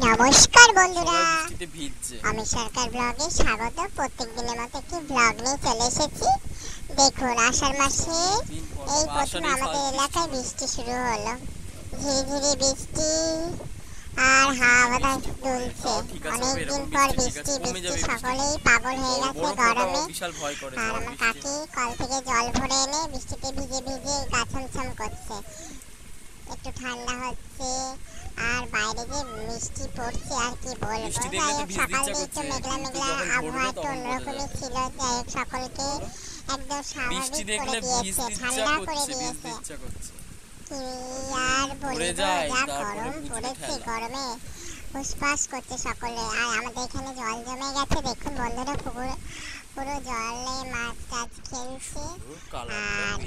নমস্কার বন্ধুরা, আমি সরকার ব্লগে স্বাগত। প্রত্যেক দিনের মতো একটি ব্লগ নিয়ে চলে এসেছি। দেখুন, আষাঢ় মাসে এই প্রথম আমাদের এলাকায় বৃষ্টি শুরু হলো। ধীরে ধীরে বৃষ্টি আর হাওয়া বাতাস দুলছে। অনেকদিন পর বৃষ্টি বৃষ্টি সকলেই পাগল হয়ে গেছে গরমে। আর আমার কাকি কল থেকে জল ভরে এনে বৃষ্টিতে ভিজে ভিজে গা ছমছম করছে। একটু ঠান্ডা হচ্ছে আর বাইরে যে মিষ্টি পড়ছে আর কি বলবো। যাই হোক, সকাল দিয়ে একটু মেঘলা মেঘলা আবহাওয়া একটু অন্যরকমই ছিল। যাই হোক, সকলকে একদম স্বাভাবিক করে দিয়েছে, ঠান্ডা করে দিয়েছে। কি আর বলবো, যা গরম পড়েছে, গরমে ফুসফাস করছে সকলে। আর আমাদের এখানে জল জমে গেছে, দেখুন বন্ধুরা, পুরো জলে মাছ টাছ খেলছে। আর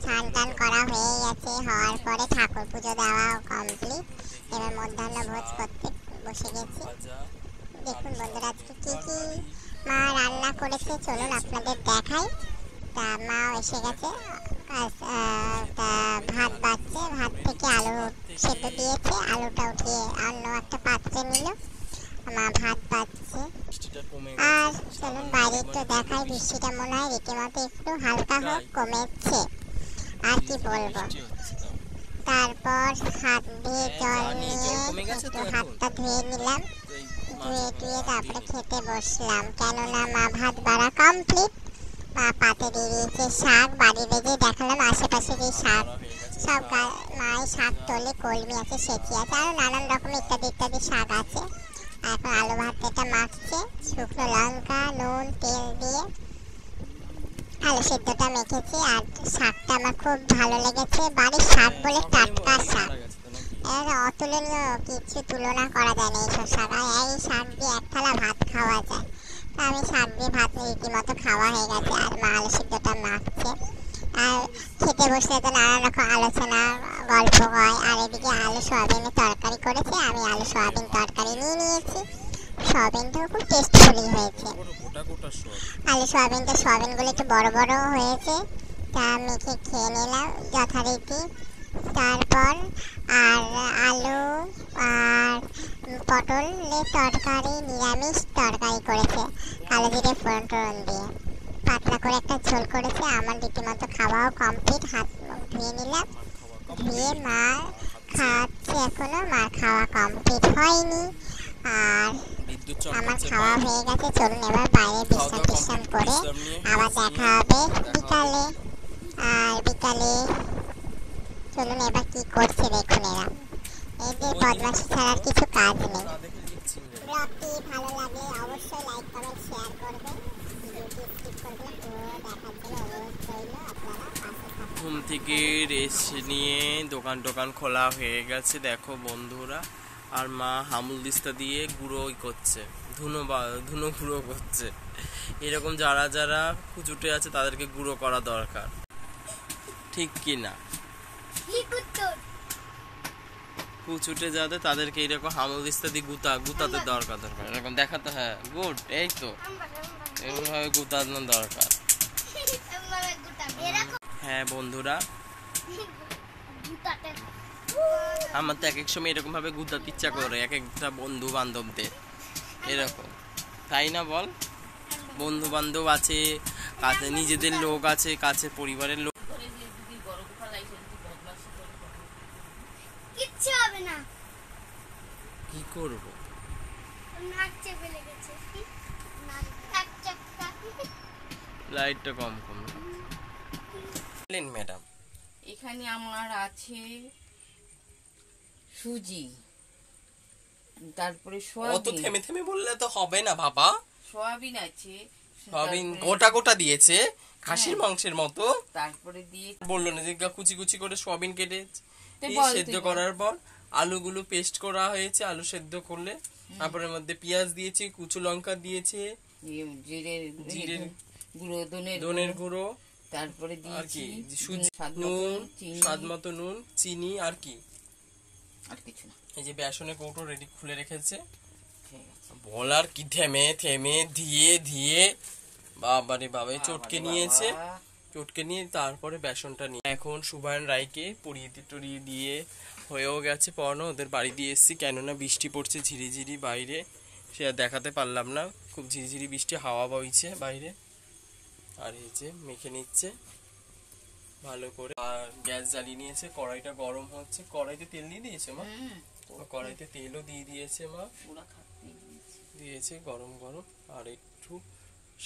স্নান টান করা হয়ে গেছে, হওয়ার পরে ঠাকুর পুজো দেওয়া কমপ্লিট। এবার মধ্যাহ্ন ভোজ করতে বসে গেছি। দেখুন বন্ধুরা, আজকে কি কি মা রান্না করেছে চলুন আপনাদের দেখাই। তা মাও এসে গেছে, তা ভাত বাড়ছে, ভাত থেকে আলু সেদ্ধ দিয়েছে, আলুটা উঠিয়ে অন্য একটা পাত্রে নিল। মা ভাত বাড়ছে। আর চলুন বাইরে একটু দেখাই, বৃষ্টিটা মনে হয় রীতিমতো একটু হালকা হোক কমেছে, আর কি বলবো। তারপর হাত দিয়ে জল নিয়ে একটু হাতটা ধুয়ে নিলাম, ধুয়ে টুয়ে তারপরে খেতে বসলাম। কেননা মা ভাত বাড়া কমপ্লিট। মা পাতে দিয়ে দিয়েছে শাক, বাড়ির যে দেখালাম আশেপাশে যে শাক, সব মায়ের শাক তোলে, কলমি আছে, সেচি আছে, আরও নানান রকম ইত্যাদি ইত্যাদি শাক আছে। এখন আলু ভাতটা মাখছে, শুকনো লঙ্কা নুন তেল দিয়ে আলু সেদ্ধটা মেখেছি। আর শাকটা আমার খুব ভালো লেগেছে, বাড়ির শাক বলে টাটকা শাক, এর অতুলনীয়, কিছু তুলনা করা যায় না এইসব শাক। এই শাক দিয়ে এক থালা ভাত খাওয়া যায়। আমি শাক দিয়ে ভাত রীতিমতো খাওয়া হয়ে গেছে। আর মা আলু সিদ্ধটা মাখছে। আর খেতে বসলে তো নানান রকম আলোচনা গল্প হয়। আর এদিকে আলু সয়াবিনের তরকারি করেছে, আমি আলু সয়াবিন তরকারি নিয়ে নিয়েছি। সয়াবিনটাও খুব টেস্টফুলি হয়েছে। আলু সয়াবিনগুলো একটু বড় বড় হয়েছে, তা মেখে খেয়ে নিলাম যথারীতি। তারপর আর আলু আর পটলের তরকারি, নিরামিষ তরকারি করেছে, কালো জিরে ফোড়ন টোড়ন দিয়ে পাতলা করে একটা ঝোল করেছে। আমার রীতিমতো খাওয়াও কমপ্লিট, হাত মুখ ধুয়ে নিলাম, ধুয়ে মা খাওয়াচ্ছে, এখনো মার খাওয়া কমপ্লিট হয়নি। আর আমার খাওয়া হয়ে গেছে। চলুন এবার বাইরে বিশ্রাম করে আবার দেখা হবে বিকালে। আর বিকালে চলুন এবার কি করছে দেখুন এরা, এদের বদমাশি ছাড়া আর কিছু কাজ নেই। ব্লগটি ভালো লাগলে অবশ্যই লাইক কমেন্ট শেয়ার করবেন, ভিডিওটি স্কিপ করবেন, পুরো দেখার জন্য অনুরোধ রইল। আপনারা পাশে থাকুন। ঘুম থেকে রেস্ট নিয়ে দোকান টোকান খোলা হয়ে গেছে দেখো বন্ধুরা। আর মা হামুল দিস্তা দিয়ে গুঁড়ো করছে, ধুনো গুঁড়ো করছে। এরকম যারা যারা কুচুটে আছে তাদেরকে গুঁড়ো করা দরকার, ঠিক কি না? কুচুটে যাদের তাদেরকে এরকম হামুল দিস্তা দিয়ে গুতাতে দরকার এরকম দেখাতে। হ্যাঁ গুড, এই তো এরকমভাবে গুতানো দরকার। হ্যাঁ বন্ধুরা, আমার তো এক এক সময় এরকম ভাবে গুতাতে ইচ্ছা করে এক একটা বন্ধু বান্ধবদের, এরকম, তাই না বল? বন্ধু বান্ধব আছে কাছে, নিজেদের লোক আছে কাছে, পরিবারের লোক। কি করবো, লাইটটা কম কম। ম্যাডাম, এখানে আমার আছে সুজি, তারপরে অত থেমে থেমে বললে তো হবে না বাবা। সয়াবিন আছে, সয়াবিন গোটা গোটা দিয়েছে, খাসির মাংসের মতো। তারপরে দিয়ে বললো না যে কুচি কুচি করে সয়াবিন কেটে সেদ্ধ করার পর আলুগুলো পেস্ট করা হয়েছে, আলু সেদ্ধ করলে তারপরে মধ্যে পেঁয়াজ দিয়েছি, কুচু লঙ্কা দিয়েছে, জিরের গুঁড়ো, ধনের গুঁড়ো, তারপরে দিয়েছি সুজি, নুন, স্বাদ মতো নুন, চিনি, আর কি, আর কিছু না। এই যে বেসনের কৌটো রেডি খুলে রেখেছে। বলার কি, থেমে থেমে ধীয়ে ধীয়ে বাবারে বাবা চটকে নিয়েছে, চটকে নিয়ে তারপরে বেসনটা নিয়ে এখন সুবায়ন রায়কে পরিয়ে টরিয়ে দিয়ে হয়েও গেছে পড়ানো, ওদের বাড়ি দিয়ে এসেছি, কেননা বৃষ্টি পড়ছে ঝিরিঝিরি বাইরে, সে আর দেখাতে পারলাম না। খুব ঝিরিঝিরি বৃষ্টি, হাওয়া বইছে বাইরে। আর এই যে মেখে নিচ্ছে ভালো করে। আর গ্যাস জ্বালিয়ে নিয়েছে, কড়াইটা গরম হচ্ছে। কড়াইতে তেল দিয়ে দিয়েছে মা? কড়াইতে তেলও দিয়ে দিয়েছে মা, দিয়েছে গরম গরম। আর একটু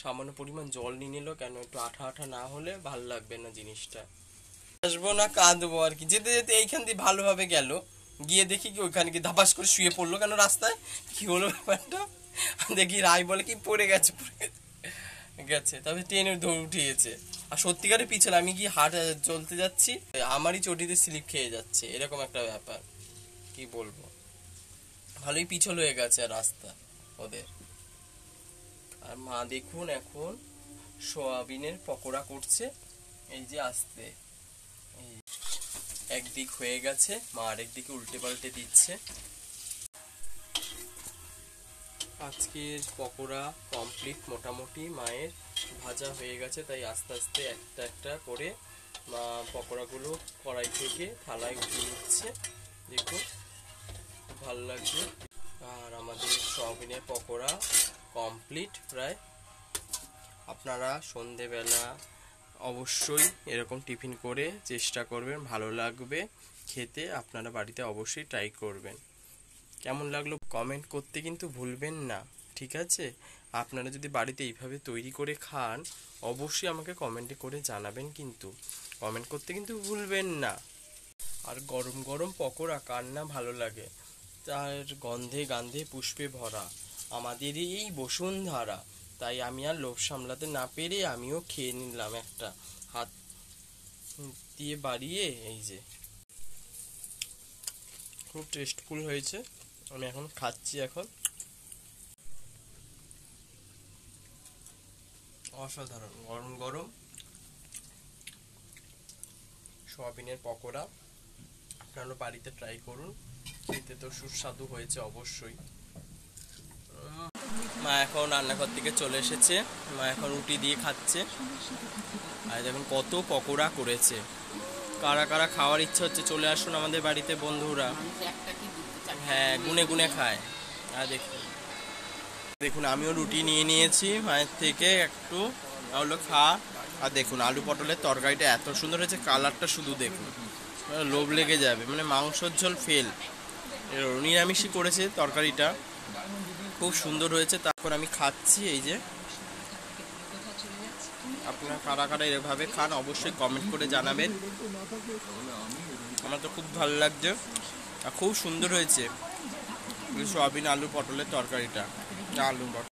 সামান্য পরিমাণ জল নিয়ে নিল, কেন একটু আঠা আঠা না হলে ভাল লাগবে না জিনিসটা। আসবো না কাঁদবো আর কি। যেতে যেতে এইখান দিয়ে ভালোভাবে গেল, গিয়ে দেখি কি ওইখানে কি ধাপাস করে শুয়ে পড়লো কেন রাস্তায়, কি হলো ব্যাপারটা। দেখি রাই বলে কি পড়ে গেছে, গেছে, তবে ট্রেনের দৌড় উঠিয়েছে। আর সত্যিকারের পিছনে আমি কি চলতে যাচ্ছি, আমারই চটিতে স্লিপ খেয়ে যাচ্ছে, এরকম একটা ব্যাপার। কি বলবো, ভালোই পিছল হয়ে গেছে রাস্তা ওদের। আর মা দেখুন এখন সোয়াবিনের পকোড়া করছে, এই যে আস্তে, একদিক হয়ে গেছে, মা আরেকদিকে উল্টে পাল্টে দিচ্ছে। আজকের পকোড়া কমপ্লিট মোটামুটি, মায়ের ভাজা হয়ে গেছে, তাই আস্তে আস্তে একটা একটা করে মা পকোড়াগুলো কড়াই থেকে থালায় উঠিয়ে নিচ্ছে। দেখুন ভালো লাগছে। আর আমাদের সয়াবিনের পকোড়া কমপ্লিট প্রায়। আপনারা সন্ধেবেলা অবশ্যই এরকম টিফিন করে চেষ্টা করবেন, ভালো লাগবে খেতে। আপনারা বাড়িতে অবশ্যই ট্রাই করবেন। কেমন লাগলো কমেন্ট করতে কিন্তু ভুলবেন না, ঠিক আছে? আপনারা যদি বাড়িতে এইভাবে তৈরি করে খান অবশ্যই আমাকে কমেন্টে করে জানাবেন, কিন্তু কমেন্ট করতে কিন্তু ভুলবেন না। আর গরম গরম পকোড়া কার না ভালো লাগে, তার গন্ধে গান্ধে পুষ্পে ভরা আমাদের এই বসুন্ধরা। তাই আমি আর লোভ সামলাতে না পেরে আমিও খেয়ে নিলাম একটা, হাত দিয়ে বাড়িয়ে। এই যে খুব টেস্টফুল হয়েছে, আমি এখন খাচ্ছি। এখন অসাধারণ গরম গরম সয়াবিনের পকোড়া, আপনারা বাড়িতে ট্রাই করুন, খেতে তো সুস্বাদু হয়েছে অবশ্যই। মা এখন রান্নাঘর থেকে চলে এসেছে, মা এখন রুটি দিয়ে খাচ্ছে। আর দেখুন কত পকোড়া করেছে। কারা কারা খাওয়ার ইচ্ছা হচ্ছে চলে আসুন আমাদের বাড়িতে বন্ধুরা। হ্যাঁ, গুনে গুনে খায়। আর দেখুন আমিও রুটি নিয়ে নিয়েছি মায়ের থেকে একটু, হলো খা। আর দেখুন আলু পটলের তরকারিটা এত সুন্দর হয়েছে, কালারটা শুধু দেখুন, লোভ লেগে যাবে। মানে মাংসর ঝোল ফেল, নিরামিষই করেছে তরকারিটা, খুব সুন্দর হয়েছে। তারপর আমি খাচ্ছি। এই যে আপনারা কারা কারা এভাবে খান অবশ্যই কমেন্ট করে জানাবেন। আমার তো খুব ভালো লাগছে আর খুব সুন্দর হয়েছে সয়াবিন আলু পটলের তরকারিটা। আলু